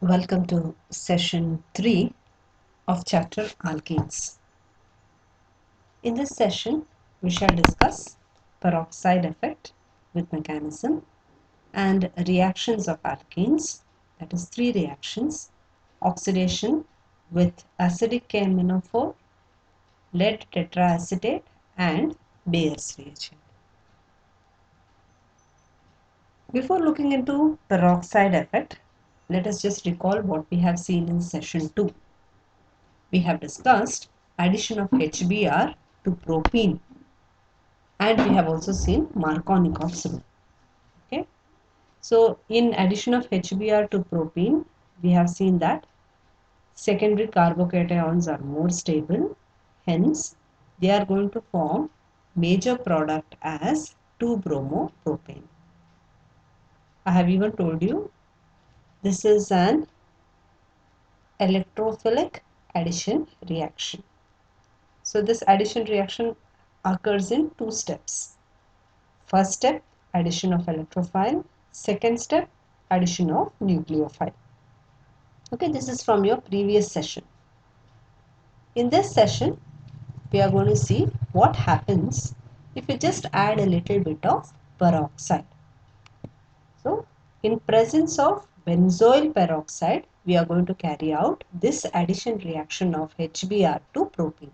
Welcome to session 3 of chapter Alkenes. In this session, we shall discuss peroxide effect with mechanism and reactions of alkenes, that is 3 reactions: oxidation with acidic KMnO4, lead tetraacetate and Bayer's reagent. Before looking into peroxide effect, let us just recall what we have seen in session 2. We have discussed addition of HBr to propene, and we have also seen Markovnikov's rule. Okay, so in addition of HBr to propene, we have seen that secondary carbocations are more stable, hence they are going to form major product as 2-bromopropane. I have even told you this is an electrophilic addition reaction. So this addition reaction occurs in 2 steps. First step, addition of electrophile. Second step, addition of nucleophile. Okay, this is from your previous session. In this session, we are going to see what happens if you just add a little bit of peroxide. So, in presence of benzoyl peroxide, we are going to carry out this addition reaction of HBr to propene.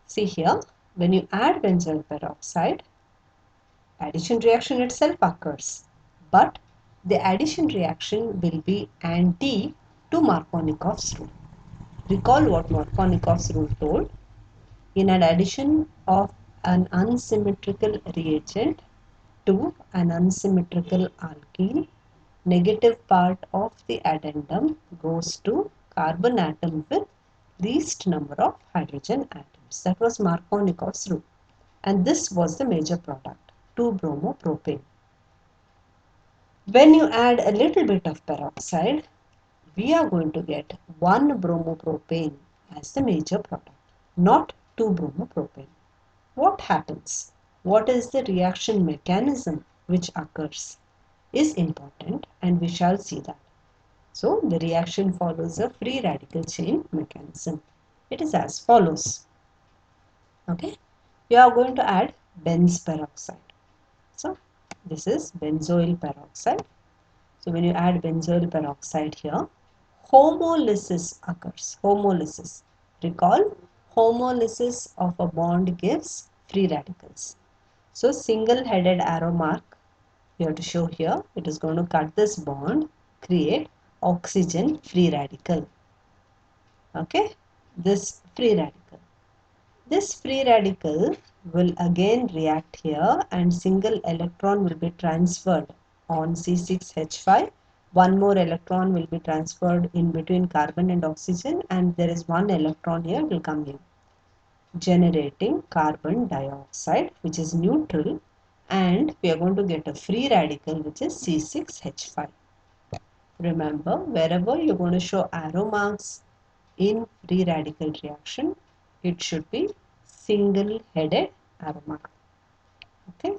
See here, when you add benzoyl peroxide, addition reaction itself occurs, but the addition reaction will be anti to Markovnikov's rule. Recall what Markovnikov's rule told. In an addition of an unsymmetrical reagent to an unsymmetrical alkene, negative part of the addendum goes to carbon atom with least number of hydrogen atoms. That was Markovnikov's rule, and this was the major product, 2-bromopropane. When you add a little bit of peroxide, we are going to get 1-bromopropane as the major product, not 2-bromopropane. What happens? What is the reaction mechanism which occurs is important, and we shall see that. So the reaction follows a free radical chain mechanism. It is as follows. Okay, you are going to add benz peroxide. So this is benzoyl peroxide. So when you add benzoyl peroxide here, homolysis occurs. Homolysis. Recall, homolysis of a bond gives free radicals. So single-headed arrow mark you have to show here. It is going to cut this bond, create oxygen free radical. Okay, this free radical. This free radical will again react here, and single electron will be transferred on C6H5. One more electron will be transferred in between carbon and oxygen, and there is one electron here will come here, generating carbon dioxide, which is neutral, and we are going to get a free radical which is C6H5. Remember, wherever you're going to show arrow marks in free radical reaction, it should be single-headed arrow mark. Okay.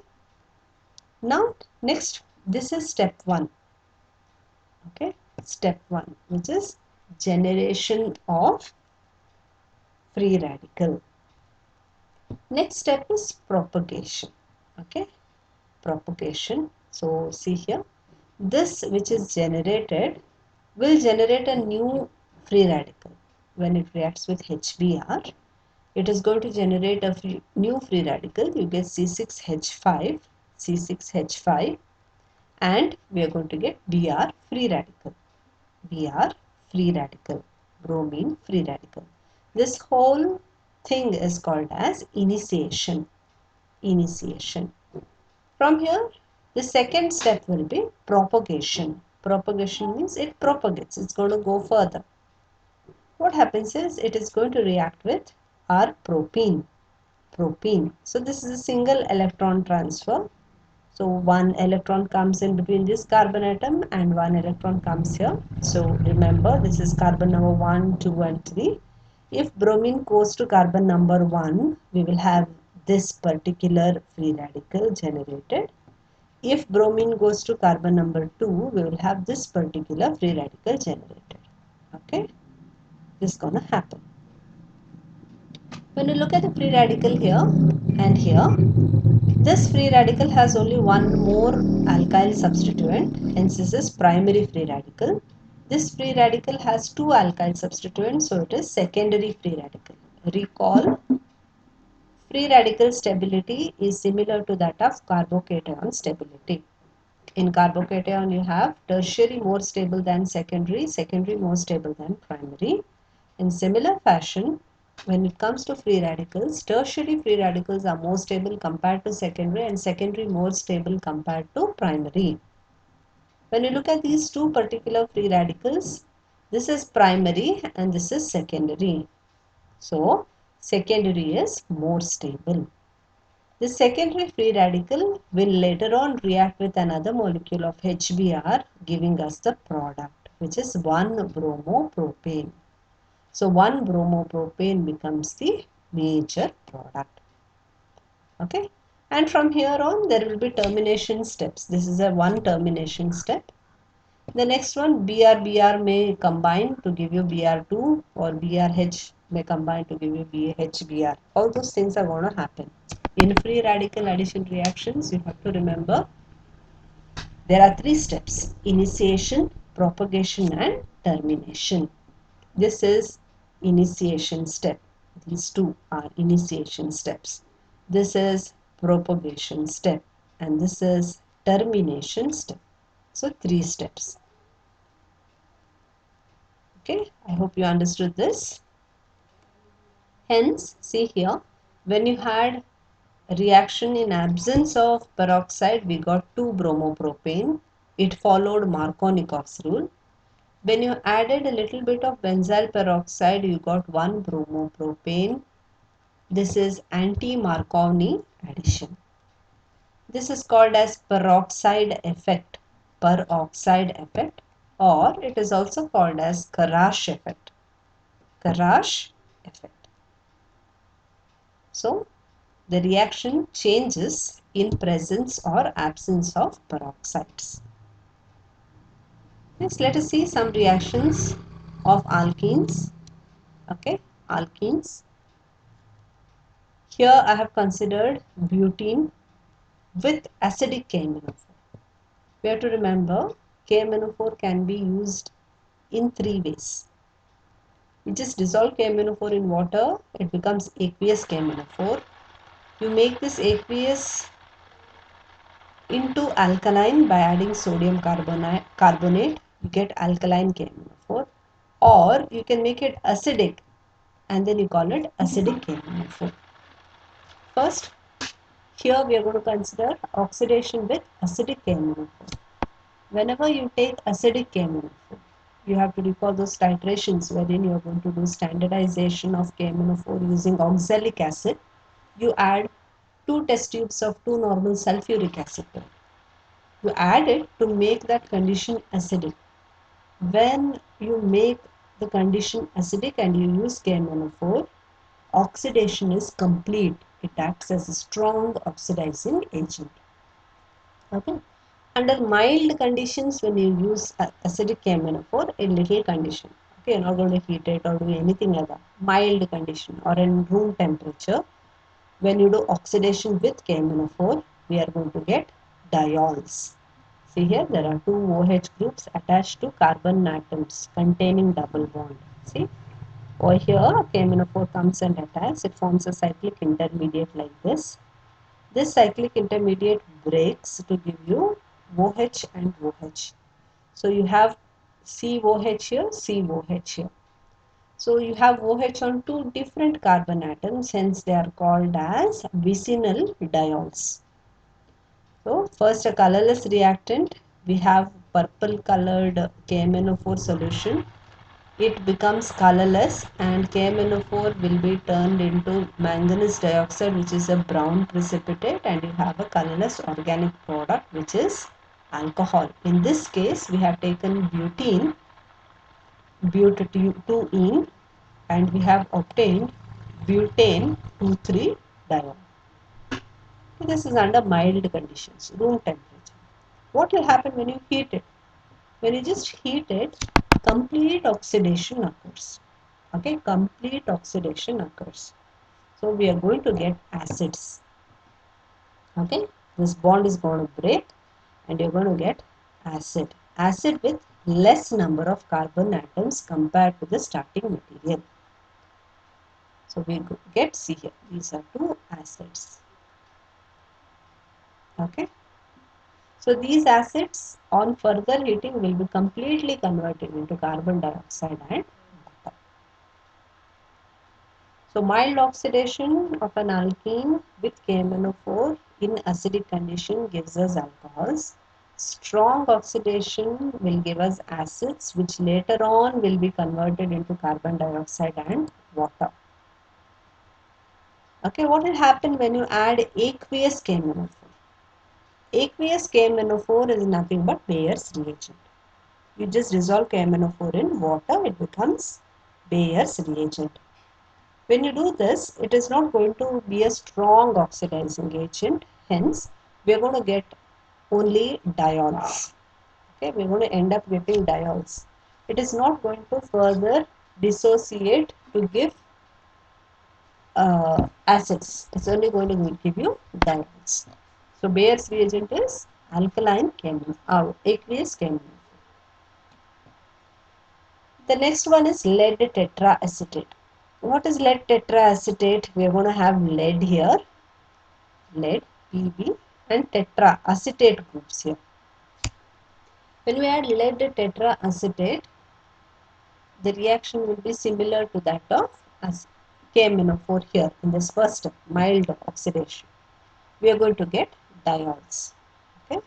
Now, next, this is step 1. Okay, step 1, which is generation of free radical. Next step is propagation. Okay, propagation. So, see here, this which is generated will generate a new free radical. When it reacts with HBr, it is going to generate a new free radical. You get C6H5, C6H5, and we are going to get Br free radical. Br free radical, bromine free radical. This whole thing is called as initiation. Initiation. From here, the second step will be propagation. Propagation means it propagates. It's going to go further. What happens is it is going to react with our propene. Propene. So this is a single electron transfer. So one electron comes in between this carbon atom and one electron comes here. So remember, this is carbon number 1, 2 and 3. If bromine goes to carbon number 1, we will have this particular free radical generated. if bromine goes to carbon number 2, we will have this particular free radical generated. Okay, this is gonna happen. When you look at the free radical here and here, this free radical has only one more alkyl substituent, hence this is primary free radical. This free radical has two alkyl substituents, so it is secondary free radical. Recall, free radical stability is similar to that of carbocation stability. In carbocation, you have tertiary more stable than secondary, secondary more stable than primary. In similar fashion, when it comes to free radicals, tertiary free radicals are more stable compared to secondary and secondary more stable compared to primary. When you look at these two particular free radicals, this is primary and this is secondary. So, secondary is more stable. This secondary free radical will later on react with another molecule of HBr, giving us the product, which is 1-bromopropane. So 1-bromopropane becomes the major product. Okay. And from here on, there will be termination steps. This is a one termination step. The next one, Br may combine to give you Br2, or BRH may combine to give you BHBr. All those things are going to happen. In free radical addition reactions, you have to remember there are three steps: initiation, propagation, and termination. This is initiation step. These two are initiation steps. This is propagation step, and this is termination step. So three steps. Okay, I hope you understood this. Hence, see here, when you had a reaction in absence of peroxide, we got 2-bromopropane. It followed Markovnikov's rule. When you added a little bit of benzyl peroxide, you got 1-bromopropane. This is anti-Markovni addition. This is called as peroxide effect, or it is also called as Karash effect. Karash effect. So, the reaction changes in presence or absence of peroxides. Next, let us see some reactions of alkenes. Okay, alkenes. Here I have considered butene with acidic KMnO4. We have to remember KMnO4 can be used in three ways. You just dissolve KMnO4 in water, it becomes aqueous KMnO4. You make this aqueous into alkaline by adding sodium carbonate, you get alkaline KMnO4, or you can make it acidic and then you call it acidic KMnO4. First, here we are going to consider oxidation with acidic KMnO4. Whenever you take acidic KMnO4, you have to recall those titrations wherein you are going to do standardization of KMnO4 using oxalic acid. You add 2 test tubes of 2 normal sulfuric acid. You add it to make that condition acidic. When you make the condition acidic and you use KMnO4, oxidation is complete. It acts as a strong oxidizing agent. Okay. Under mild conditions, when you use acidic KMnO4 in little condition, okay, you're not going to heat it or do anything like that. Mild condition or in room temperature, when you do oxidation with KMnO4, we are going to get diols. See here, there are two OH groups attached to carbon atoms containing double bond. See, over here, KMnO4 comes and attacks. It forms a cyclic intermediate like this. This cyclic intermediate breaks to give you OH and OH. So you have COH here, COH here. So you have OH on two different carbon atoms, hence they are called as vicinal diols. So first, a colorless reactant, we have purple colored KMnO4 solution. It becomes colorless and KMnO4 will be turned into manganese dioxide, which is a brown precipitate, and you have a colorless organic product which is alcohol. In this case, we have taken butene, butadiene, and we have obtained butane 2,3-diol. This is under mild conditions, room temperature. What will happen when you heat it? When you just heat it, complete oxidation occurs. Okay, complete oxidation occurs. So we are going to get acids. Okay, this bond is going to break and you're going to get acid. Acid with less number of carbon atoms compared to the starting material. So we get, see here, these are two acids. Okay. So these acids on further heating will be completely converted into carbon dioxide and water. So mild oxidation of an alkene with KMnO4 in acidic condition gives us alcohols. Strong oxidation will give us acids which later on will be converted into carbon dioxide and water. Okay, what will happen when you add aqueous KMnO4? Aqueous KMnO4 is nothing but Bayer's reagent. You just dissolve KMnO4 in water, it becomes Bayer's reagent. When you do this, it is not going to be a strong oxidizing agent. Hence, we are going to get only diols. Okay, we are going to end up getting diols. It is not going to further dissociate to give acids. It's only going to give you diols. So Bayer's reagent is alkaline KMnO4, aqueous KMnO4. The next one is lead tetraacetate. What is lead tetraacetate? We are going to have lead here, lead, Pb, and tetraacetate groups here. When we add lead tetraacetate, the reaction will be similar to that of KMnO4 here in this first mild oxidation. We are going to get diols. Okay,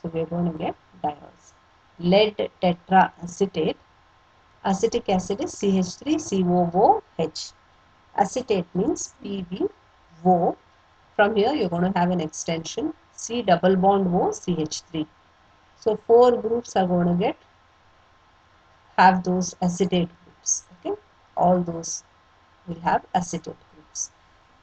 so we are going to get diols. Lead tetraacetate. Acetic acid is CH3COOH. Acetate means PbO. From here you're going to have an extension C double bond O CH3. So 4 groups are going to have those acetate groups. Okay, all those will have acetate groups.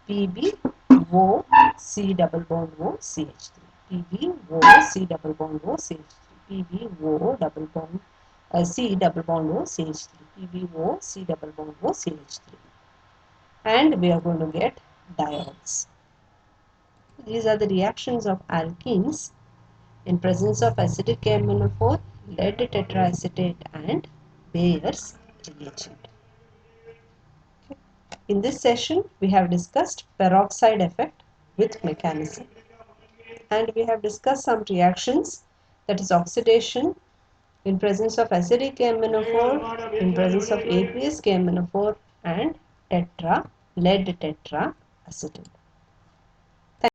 PbO C double bond O CH3. PbO C double bond O CH3. PbO double bond C double bond O CH3. PbO C double bond O CH3. And we are going to get diols. These are the reactions of alkenes in presence of acidic KMnO4, lead tetraacetate and Bayer's reagent. In this session, we have discussed peroxide effect with mechanism, and we have discussed some reactions, that is oxidation in presence of acidic KMnO4, in presence of aqueous KMnO4 and lead tetraacetate.